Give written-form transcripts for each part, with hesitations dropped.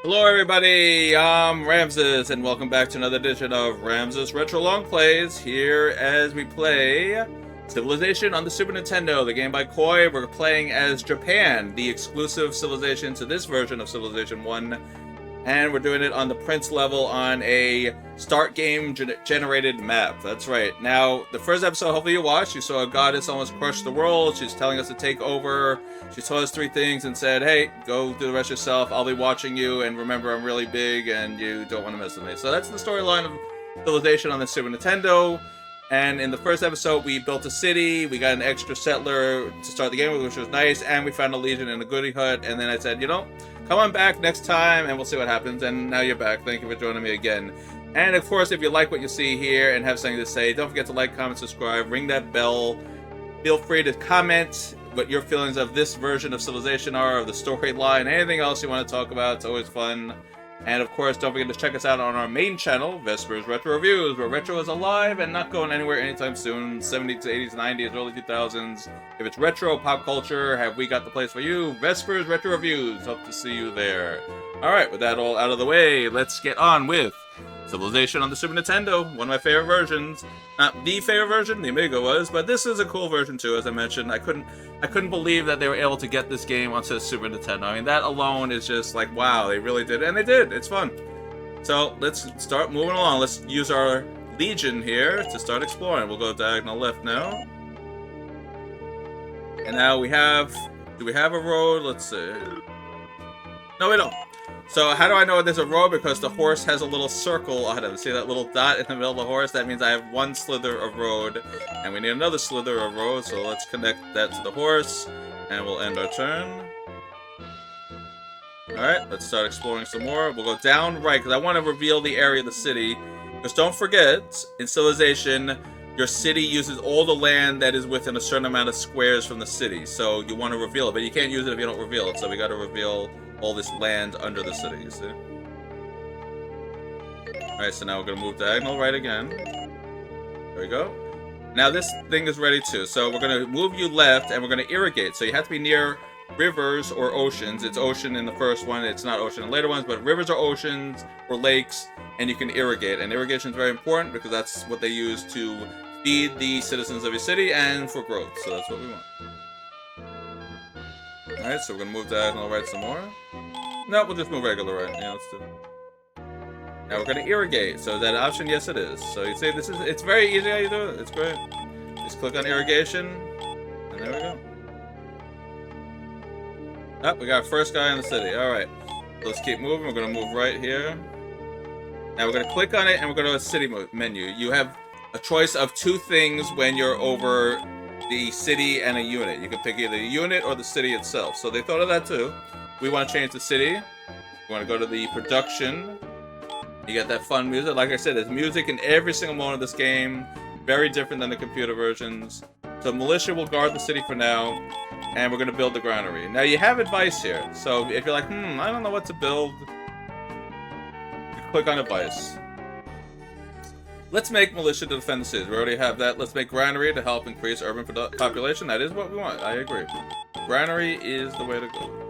Hello everybody, I'm Ramsis, and welcome back to another edition of Ramsis Retro Longplays, here as we play Civilization on the Super Nintendo, the game by Koei. We're playing as Japan, the exclusive civilization to this version of Civilization 1, and we're doing it on the Prince level on a start game generated map. That's right. Now, the first episode, hopefully you watched, you saw a goddess almost crush the world. She's telling us to take over. She told us 3 things and said, hey, go do the rest yourself. I'll be watching you, and remember, I'm really big, and you don't want to mess with me. So that's the storyline of Civilization on the Super Nintendo. And in the first episode, we built a city, we got an extra settler to start the game with, which was nice, and we found a legion in a goodie hut, and then I said, you know, come on back next time, and we'll see what happens, and now you're back. Thank you for joining me again. And of course, if you like what you see here and have something to say, don't forget to like, comment, subscribe, ring that bell. Feel free to comment what your feelings of this version of Civilization are, of the storyline, anything else you want to talk about. It's always fun. And of course, don't forget to check us out on our main channel, Vespers Retro Reviews, where retro is alive and not going anywhere anytime soon. 70s, 80s, 90s, early 2000s. If it's retro, pop culture, have we got the place for you? Vespers Retro Reviews. Hope to see you there. Alright, with that all out of the way, let's get on with Civilization on the Super Nintendo, one of my favorite versions. Not the favorite version, the Amiga was, but this is a cool version too, as I mentioned. I couldn't believe that they were able to get this game onto the Super Nintendo. I mean, that alone is just like, wow, they really did, and they did. It's fun. So, let's start moving along. Let's use our Legion here to start exploring. We'll go diagonal left now. And now we have, do we have a road? Let's see. No, we don't. So how do I know there's a road? Because the horse has a little circle on it. See that little dot in the middle of the horse? That means I have one slither of road, and we need another slither of road, so let's connect that to the horse, and we'll end our turn. Alright, let's start exploring some more. We'll go down right, because I want to reveal the area of the city. Because don't forget, in Civilization, your city uses all the land that is within a certain amount of squares from the city. So you want to reveal it, but you can't use it if you don't reveal it, so we got to reveal all this land under the city, you see? Alright, so now we're going to move diagonal right again. There we go. Now this thing is ready too. So we're going to move you left, and we're going to irrigate. So you have to be near rivers or oceans. It's ocean in the first one. It's not ocean in later ones, but rivers or oceans or lakes, and you can irrigate. And irrigation is very important because that's what they use to feed the citizens of your city and for growth. So that's what we want. Alright, so we're going to move diagonal right some more. No, we'll just move regular right. Yeah, let's do it. Now we're going to irrigate. So is that an option? Yes, it is. So you see, it's very easy how you do it. It's great. Just click on irrigation, and there we go. Oh, we got our first guy in the city. Alright. So let's keep moving. We're going to move right here. Now we're going to click on it, and we're going to a city menu. You have a choice of 2 things when you're over the city and a unit. You can pick either the unit or the city itself. So they thought of that too. We want to change the city. We want to go to the production. You get that fun music. Like I said, there's music in every single mode of this game. Very different than the computer versions. So militia will guard the city for now. And we're going to build the granary. Now you have advice here. So if you're like, I don't know what to build, you click on advice. Let's make militia to defend the cities. We already have that. Let's make granary to help increase urban population. That is what we want. I agree. Granary is the way to go.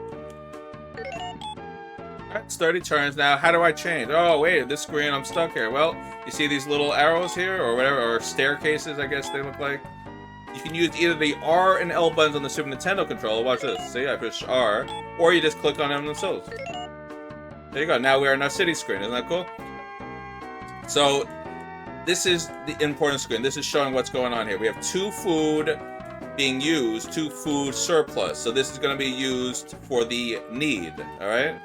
Alright, 30 turns. Now, how do I change? Oh, wait, this screen, I'm stuck here. Well, you see these little arrows here, or whatever, or staircases, I guess they look like? You can use either the R and L buttons on the Super Nintendo controller. Watch this. See, I push R, or you just click on them themselves. There you go. Now we are in our city screen. Isn't that cool? So, this is the important screen. This is showing what's going on here. We have 2 food being used, 2 food surplus. So this is going to be used for the need, all right?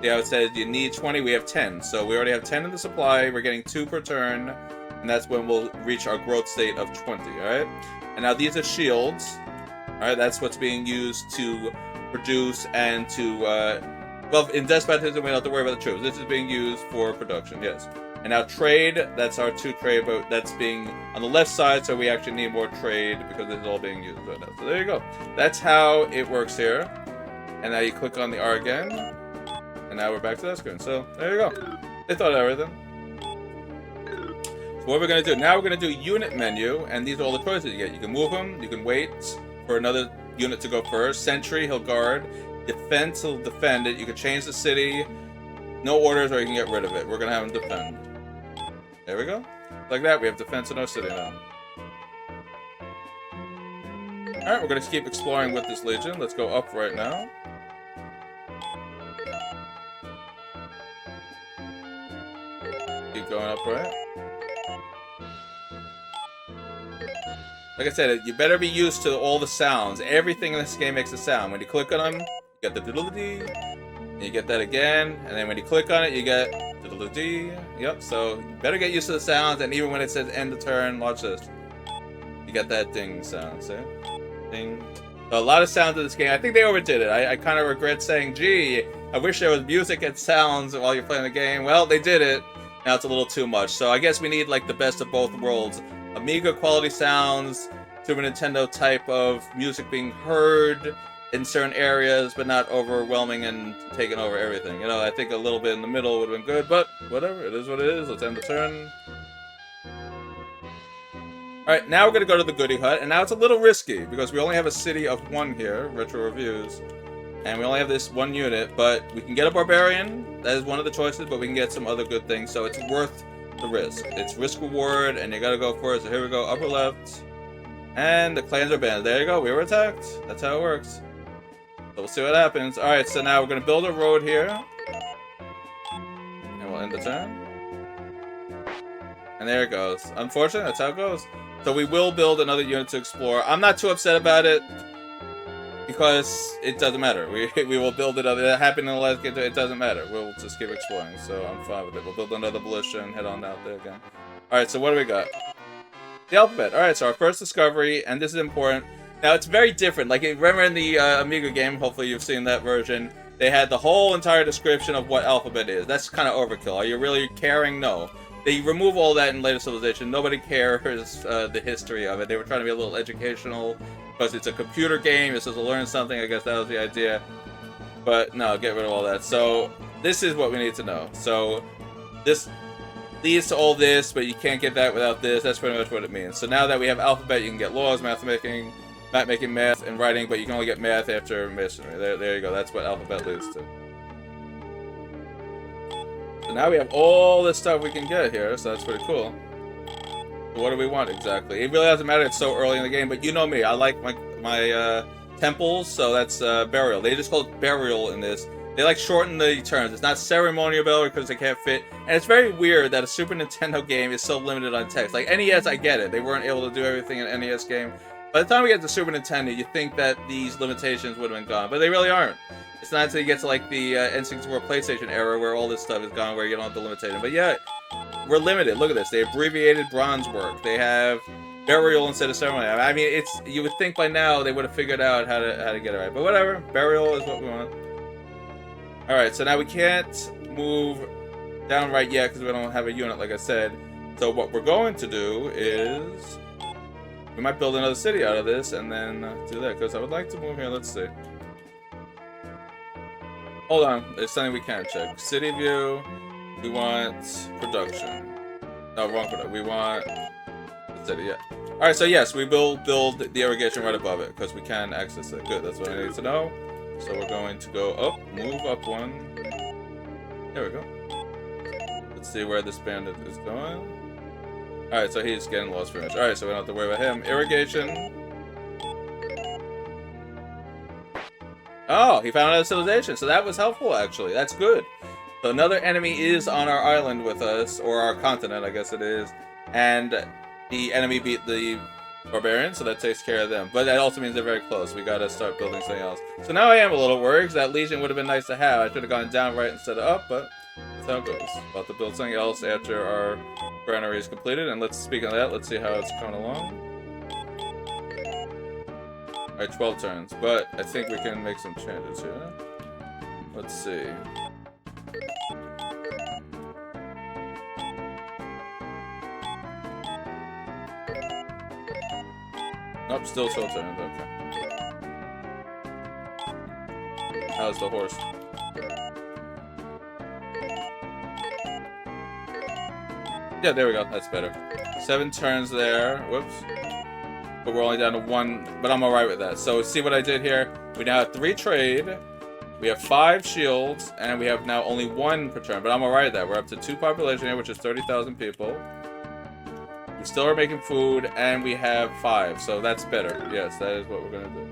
See how it says you need 20, we have 10. So we already have 10 in the supply. We're getting 2 per turn, and that's when we'll reach our growth state of 20, all right? And now these are shields, all right? That's what's being used to produce and to, well, in despotism, we don't have to worry about the troops. This is being used for production, yes. And now trade, that's our 2 trade, but that's being on the left side, so we actually need more trade because this is all being used right now. So there you go. That's how it works here. And now you click on the R again, and now we're back to that screen. So there you go. They thought of everything. So what we're going to do, now we're going to do unit menu, and these are all the choices you get. You can move them, you can wait for another unit to go first. Sentry, he'll guard. Defense, he'll defend it. You can change the city. No orders or you can get rid of it. We're gonna have him defend. There we go. Like that, we have defense in our city now. Alright, we're gonna keep exploring with this legion. Let's go up right now. Keep going up, right? Like I said, you better be used to all the sounds. Everything in this game makes a sound. When you click on them, you get the diddle-dee, and you get that again, and then when you click on it, you get diddle-dee. Yep, so you better get used to the sounds, and even when it says end the turn, watch this. You get that ding sound, see? Ding. So a lot of sounds in this game. I think they overdid it. I kind of regret saying, gee, I wish there was music and sounds while you're playing the game. Well, they did it. Now it's a little too much. So I guess we need like the best of both worlds. Amiga quality sounds, Super Nintendo type of music being heard in certain areas, but not overwhelming and taking over everything. You know, I think a little bit in the middle would have been good, but whatever. It is what it is. Let's end the turn. Alright, now we're going to go to the Goody Hut, and now it's a little risky, because we only have a city of 1 here, Retro Reviews, and we only have this 1 unit, but we can get a Barbarian, that is one of the choices, but we can get some other good things, so it's worth the risk. It's risk-reward, and you gotta go for it, so here we go, upper left, and the clans are banned. There you go, we were attacked. That's how it works. So we'll see what happens. Alright, so now we're going to build a road here, and we'll end the turn. And there it goes. Unfortunately, that's how it goes. So we will build another unit to explore. I'm not too upset about it because it doesn't matter. We will build it. It happened in the last game. It doesn't matter. We'll just keep exploring. So I'm fine with it. We'll build another militia and head on out there again. All right. So what do we got? The alphabet. All right. So our first discovery, and this is important. Now it's very different. Like remember in the Amiga game. Hopefully you've seen that version. They had the whole entire description of what alphabet is. That's kind of overkill. Are you really caring? No. They remove all that in later Civilization. Nobody cares the history of it. They were trying to be a little educational because it's a computer game. It's supposed to learn something. I guess that was the idea. But no, get rid of all that. So this is what we need to know. So this leads to all this, but you can't get that without this. That's pretty much what it means. So now that we have alphabet, you can get laws, math making, math, and writing, but you can only get math after masonry. There you go. That's what alphabet leads to. So now we have all this stuff we can get here, so that's pretty cool. So what do we want exactly? It really doesn't matter, it's so early in the game, but you know me, I like my temples, so that's burial. They just call it burial in this. They like shorten the terms. It's not ceremonial burial because they can't fit. And it's very weird that a Super Nintendo game is so limited on text. Like NES, I get it. They weren't able to do everything in an NES game. By the time we get to Super Nintendo, you think that these limitations would have been gone, but they really aren't. It's not until you get to like the N64 PlayStation era where all this stuff is gone, where you don't have to limitate it. But yeah, we're limited. Look at this. They abbreviated bronze work. They have burial instead of ceremony. I mean, it's you would think by now they would have figured out how to get it right. But whatever. Burial is what we want. All right. So now we can't move down right yet because we don't have a unit, like I said. So what we're going to do is we might build another city out of this and then do that because I would like to move here. Let's see. Hold on, there's something we can't check. City view, we want production. No, wrong production. We want the city, yeah. Alright, so yes, we will build the irrigation right above it, because we can access it. Good, that's what I need to know. So we're going to go up, move up 1. There we go. Let's see where this bandit is going. Alright, so he's getting lost pretty much. Alright, so we don't have to worry about him. Irrigation. Oh, he found another civilization, so that was helpful, actually. That's good. So another enemy is on our island with us, or our continent, I guess it is. And the enemy beat the barbarians, so that takes care of them. But that also means they're very close. We gotta start building something else. So now I am a little worried, because that legion would have been nice to have. I should have gone down right instead of up, but that's how it goes. About to build something else after our granary is completed. And let's speak on that. Let's see how it's coming along. Alright, 12 turns, but I think we can make some changes here. Let's see. Nope, still 12 turns, okay. How's the horse? Yeah, there we go, that's better. 7 turns there, whoops. But we're only down to 1, but I'm alright with that. So see what I did here? We now have 3 trade, We have 5 shields, and we have now only 1 per turn. But I'm alright with that. We're up to 2 population here, which is 30,000 people. We still are making food, and we have 5, so that's better. Yes, that is what we're gonna do.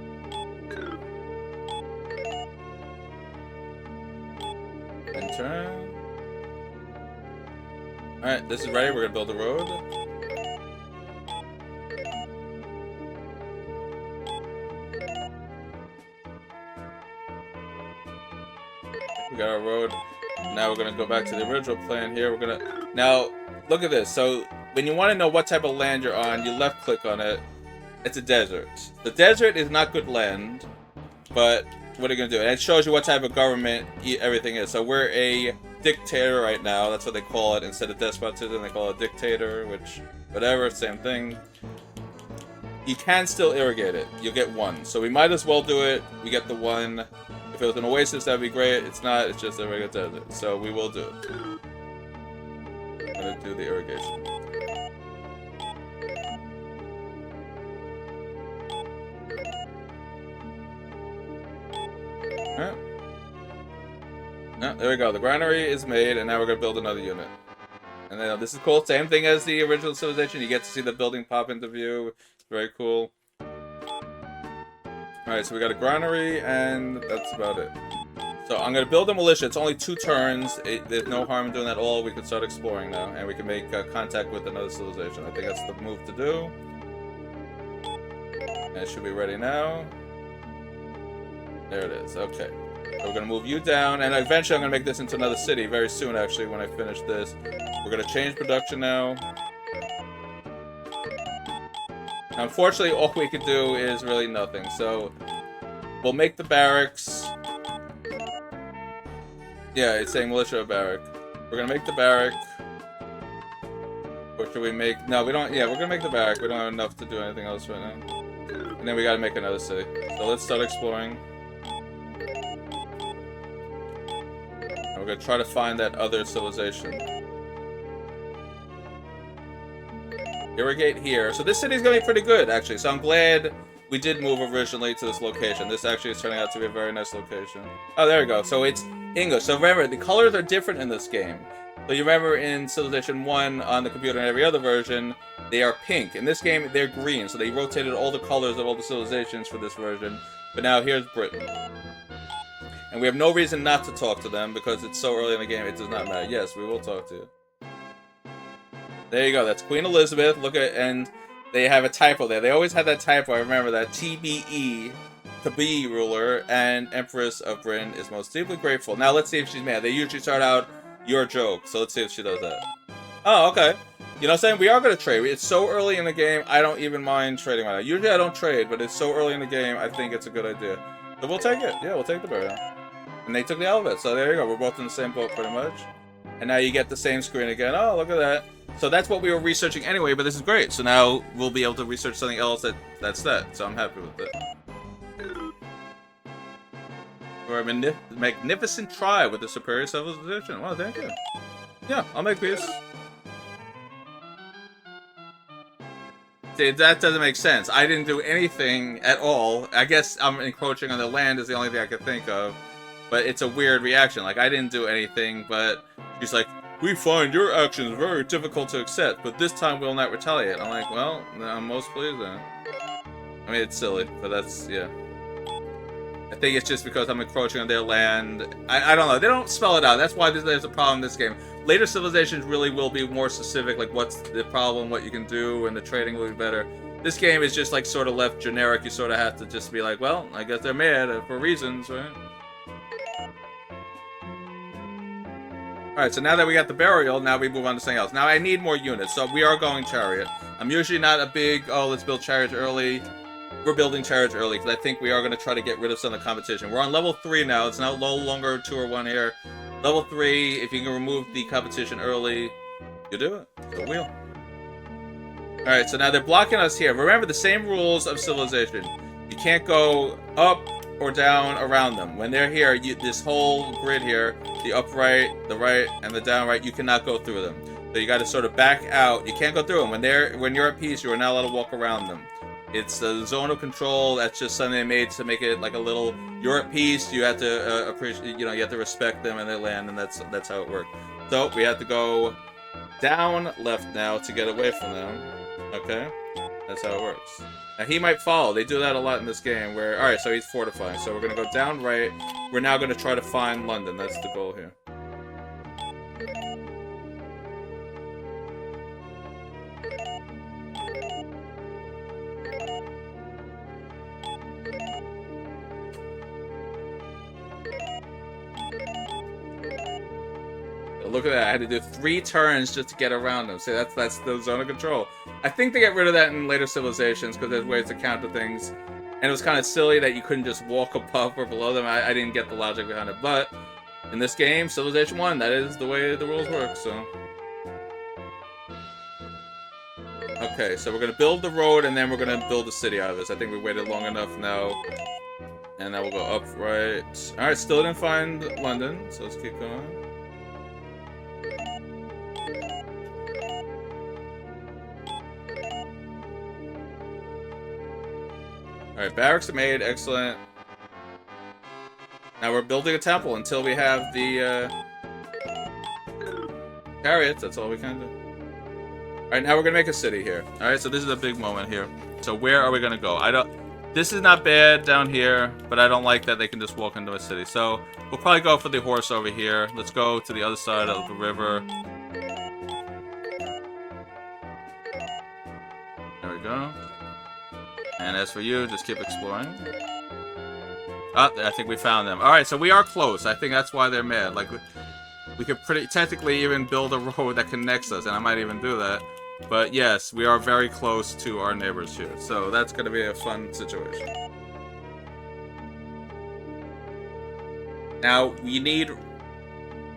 And turn. Alright, this is ready. We're gonna build a road. We got our road. Now we're gonna go back to the original plan here. We're gonna now look at this. So when you want to know what type of land you're on, you left click on it. It's a desert. The desert is not good land, but what are you gonna do? And it shows you what type of government everything is. So we're a dictator right now. That's what they call it. Instead of despotism, they call it dictator, which whatever, same thing. You can still irrigate it. You'll get 1. So we might as well do it. We get the 1. If it was an oasis, that'd be great. It's not. It's just a regular desert. So we will do it. I'm gonna do the irrigation. Alright. No, there we go. The granary is made, and now we're gonna build another unit. And then this is cool. Same thing as the original civilization. You get to see the building pop into view. It's very cool. Alright, so we got a granary, and that's about it. So I'm gonna build a militia. It's only 2 turns. There's no harm in doing that at all. We can start exploring now, and we can make contact with another civilization. I think that's the move to do. And it should be ready now. There it is. Okay. So we're gonna move you down, and eventually I'm gonna make this into another city very soon, actually, when I finish this. We're gonna change production now. Unfortunately, all we can do is really nothing. So we'll make the barracks. Yeah, it's saying militia barrack. We're gonna make the barrack. Or should we make? No, we don't. Yeah, we're gonna make the barrack. We don't have enough to do anything else right now. And then we gotta make another city. So let's start exploring. And we're gonna try to find that other civilization. Irrigate here. So this city's gonna be pretty good, actually. So I'm glad we did move originally to this location. This actually is turning out to be a very nice location. Oh, there we go. So it's English. So remember, the colors are different in this game. So you remember in Civilization 1 on the computer and every other version, they are pink. In this game, they're green. So they rotated all the colors of all the civilizations for this version. But now here's Britain. And we have no reason not to talk to them because it's so early in the game, it does not matter. Yes, we will talk to you. There you go. That's Queen Elizabeth. Look at, and they have a typo there. They always had that typo. I remember that. TBE, to be ruler, and Empress of Britain is most deeply grateful. Now let's see if she's mad. They usually start out your joke, so let's see if she does that. Oh, okay. You know what I'm saying? We are going to trade. It's so early in the game, I don't even mind trading right now. Usually I don't trade, but it's so early in the game, I think it's a good idea. So we'll take it. Yeah, we'll take the burial. And they took the alphabet, so there you go. We're both in the same boat, pretty much. And now you get the same screen again. Oh, look at that. So that's what we were researching anyway, but this is great. So now we'll be able to research something else that's that. So I'm happy with it. We're a magnificent tribe with a superior civilization. Well, thank you. Yeah, I'll make peace. See, that doesn't make sense. I didn't do anything at all. I guess I'm encroaching on the land is the only thing I could think of. But it's a weird reaction. Like, I didn't do anything, but she's like, we find your actions very difficult to accept, but this time we'll not retaliate. I'm like, well, I'm most pleased then. I mean, it's silly, but that's, yeah. I think it's just because I'm encroaching on their land. I don't know. They don't spell it out. That's why there's a problem in this game. Later civilizations really will be more specific, like what's the problem, what you can do, and the trading will be better. This game is just like sort of left generic. You sort of have to just be like, well, I guess they're mad for reasons, right? Alright, so now that we got the burial, now we move on to something else. Now I need more units, so we are going chariot. I'm usually not a big, oh, let's build chariots early. We're building chariots early, because I think we are going to try to get rid of some of the competition. We're on level 3 now, it's no longer 2 or 1 here. Level 3, if you can remove the competition early, you do it. So wheel. Alright, so now they're blocking us here. Remember the same rules of civilization. You can't go up or down around them. When they're here, this whole grid here, the upright, the right, and the down right, you cannot go through them. So you got to sort of back out. You can't go through them. When you're at peace, you are not allowed to walk around them. You It's a zonal control. That's just something they made to make it like a little. You're at peace. You have to appreciate. You have to respect them and their land, and that's how it works. So we have to go down left now to get away from them. Okay, that's how it works. Now he might fall. They do that a lot in this game. Where all right, so he's fortifying. So we're gonna go down right. We're now gonna try to find London. That's the goal here. Look at that, I had to do 3 turns just to get around them. See, that's the zone of control. I think they get rid of that in later civilizations because there's ways to counter things. And it was kind of silly that you couldn't just walk above or below them. I didn't get the logic behind it. But in this game, Civilization 1, that is the way the rules work, so. Okay, so we're going to build the road and then we're going to build a city out of this. I think we waited long enough now. And now we'll go up right. Alright, still didn't find London, so let's keep going. Alright, barracks are made, excellent. Now we're building a temple until we have the chariots, that's all we can do. Alright, now we're gonna make a city here. Alright, so this is a big moment here. So where are we gonna go? This is not bad down here, but I don't like that they can just walk into a city. So we'll probably go for the horse over here. Let's go to the other side of the river. There we go. And as for you, just keep exploring. Oh, I think we found them. Alright, so we are close. I think that's why they're mad. Like, we could pretty technically even build a road that connects us, and I might even do that. But yes, we are very close to our neighbors here. So that's going to be a fun situation. Now, we need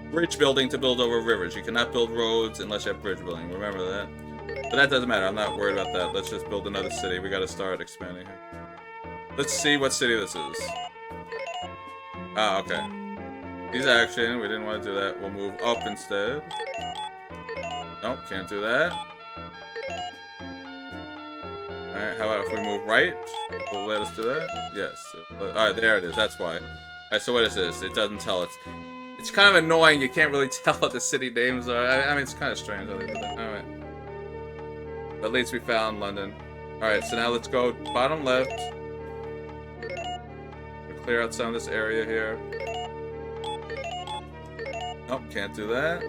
bridge building to build over rivers. You cannot build roads unless you have bridge building. Remember that. But that doesn't matter. I'm not worried about that. Let's just build another city. We got to start expanding here. Let's see what city this is. Ah, okay. Use action. We didn't want to do that. We'll move up instead. Nope, can't do that. Alright, how about if we move right? Will it let us do that? Yes. Alright, there it is. That's why. Alright, so what is this? It doesn't tell us. It's kind of annoying. You can't really tell what the city names are. I mean, it's kind of strange how they do that. Alright. But at least we found London. Alright, so now let's go bottom left. We'll clear out some of this area here. Nope, can't do that.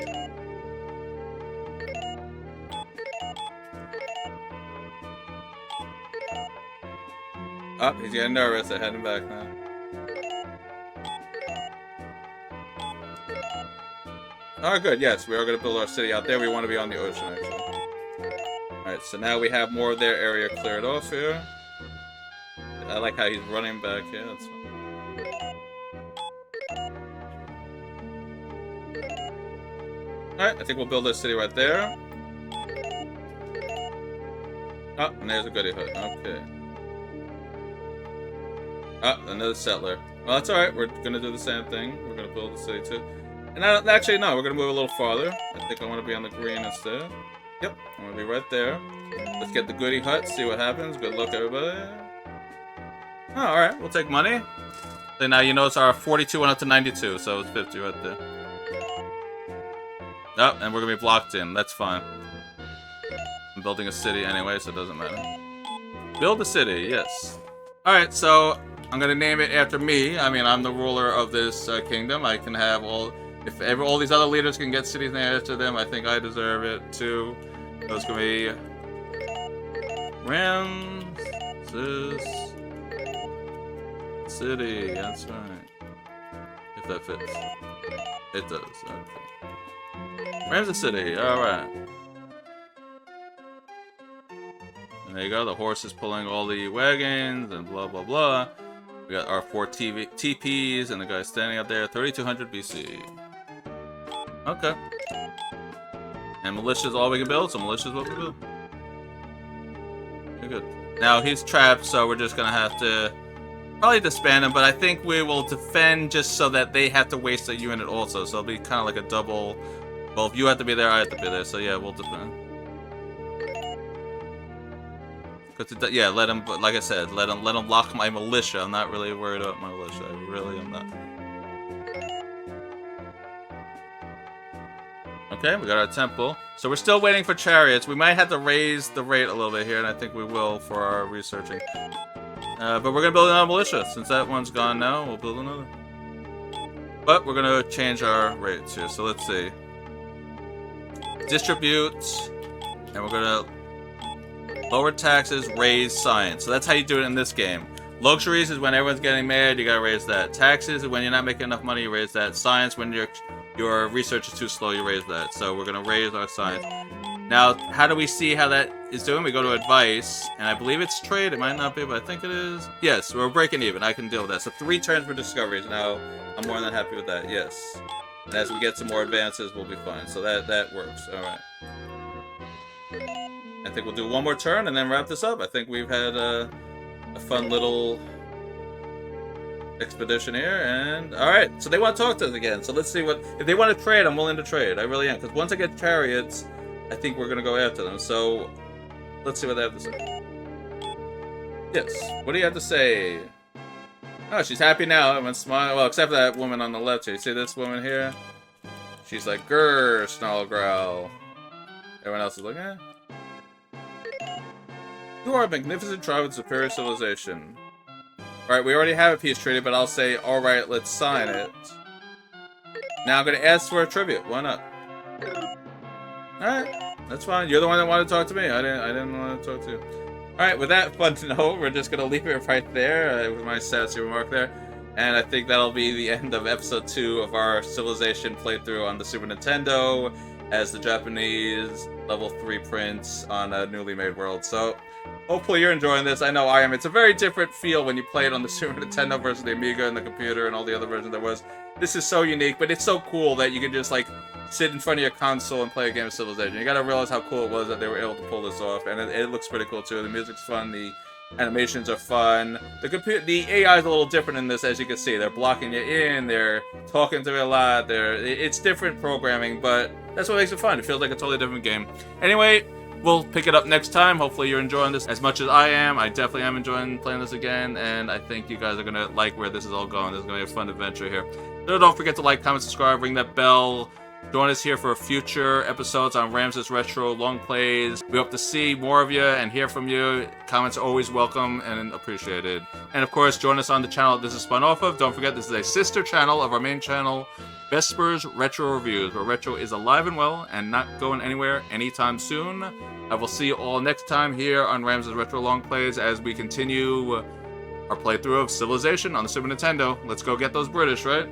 Oh, he's getting nervous. They're heading back now. Oh, good. Yes, we are going to build our city out there. We want to be on the ocean, actually. Alright, so now we have more of their area cleared off here. I like how he's running back here. That's fine. Alright, I think we'll build this city right there. Oh, and there's a goody hut. Okay. Oh, another settler. Well, that's alright. We're going to do the same thing. We're going to build the city too. And actually, no, we're going to move a little farther. I think I want to be on the green instead. Yep, I'm going to be right there. Let's get the goody hut, see what happens. Good luck, everybody. Oh, alright, we'll take money. So now you notice our 42 went up to 92, so it's 50 right there. Oh, and we're going to be blocked in. That's fine. I'm building a city anyway, so it doesn't matter. Build a city, yes. Alright, so I'm going to name it after me. I mean, I'm the ruler of this kingdom. I can have all... If all these other leaders can get cities named after them, I think I deserve it too. So it's going to be... Ramsis City. That's right. If that fits. It does. Okay. Ramsis City. Alright. And there you go. The horse is pulling all the wagons and blah, blah, blah. We got our 4 TPs and the guy standing up there. 3200 BC. Okay. And militia's all we can build, so militia's what we build. Very good. Now he's trapped, so we're just gonna have to probably disband him, but I think we will defend just so that they have to waste a unit also. So it'll be kind of like a double. Well, if you have to be there, I have to be there. So yeah, we'll defend. Yeah, let him. Like I said, let him lock my militia. I'm not really worried about my militia. I really am not. Okay, we got our temple. So we're still waiting for chariots. We might have to raise the rate a little bit here, and I think we will for our researching. But we're gonna build another militia. Since that one's gone now, we'll build another. But we're gonna change our rates here. So let's see. Distribute, and we're gonna lower taxes, raise science. So that's how you do it in this game. Luxuries is when everyone's getting mad, you gotta raise that. Taxes is when you're not making enough money, you raise that. Science, when your research is too slow, you raise that. So we're gonna raise our science. Now, how do we see how that is doing? We go to advice, and I believe it's trade. It might not be, but I think it is. Yes, we're breaking even. I can deal with that. So 3 turns for discoveries. Now, I'm more than happy with that. Yes. And as we get some more advances, we'll be fine. So that works. All right. I think we'll do one more turn and then wrap this up. I think we've had a fun little expedition here, and all right. So they want to talk to us again. So let's see what if they want to trade. I'm willing to trade. I really am, because once I get chariots, I think we're gonna go after them. So let's see what they have to say. Yes. What do you have to say? Oh, she's happy now. Everyone's smiling. Well, except for that woman on the left here. You see this woman here? She's like, grr, snarl, growl. Everyone else is like, eh. You are a magnificent tribe with superior civilization. Alright, we already have a peace treaty, but I'll say, alright, let's sign it. Now I'm gonna ask for a tribute. Why not? Alright, that's fine. You're the one that wanted to talk to me. I didn't want to talk to you. Alright, with that fun note, we're just gonna leave it right there with my sassy remark there. And I think that'll be the end of episode 2 of our Civilization playthrough on the Super Nintendo as the Japanese level 3 prince on a newly made world. So, hopefully you're enjoying this. I know I am. It's a very different feel when you play it on the Super Nintendo versus the Amiga and the computer and all the other versions there was. This is so unique, but it's so cool that you can just, like, sit in front of your console and play a game of Civilization. You gotta realize how cool it was that they were able to pull this off, and it looks pretty cool too. The music's fun, the animations are fun. The AI is a little different in this, as you can see. They're blocking you in, they're talking to you a lot, it's different programming, but that's what makes it fun. It feels like a totally different game. Anyway, we'll pick it up next time. Hopefully you're enjoying this as much as I am. I definitely am enjoying playing this again, and I think you guys are gonna like where this is all going. This is gonna be a fun adventure here. So don't forget to like, comment, subscribe, ring that bell. Join us here for future episodes on Ramsis Retro Longplays. We hope to see more of you and hear from you. Comments are always welcome and appreciated. And of course, join us on the channel this is spun off of. Don't forget, this is a sister channel of our main channel, Vespers Retro Reviews, where retro is alive and well and not going anywhere anytime soon. I will see you all next time here on Ramsis Retro Longplays as we continue our playthrough of Civilization on the Super Nintendo. Let's go get those British, right?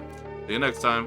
See you next time.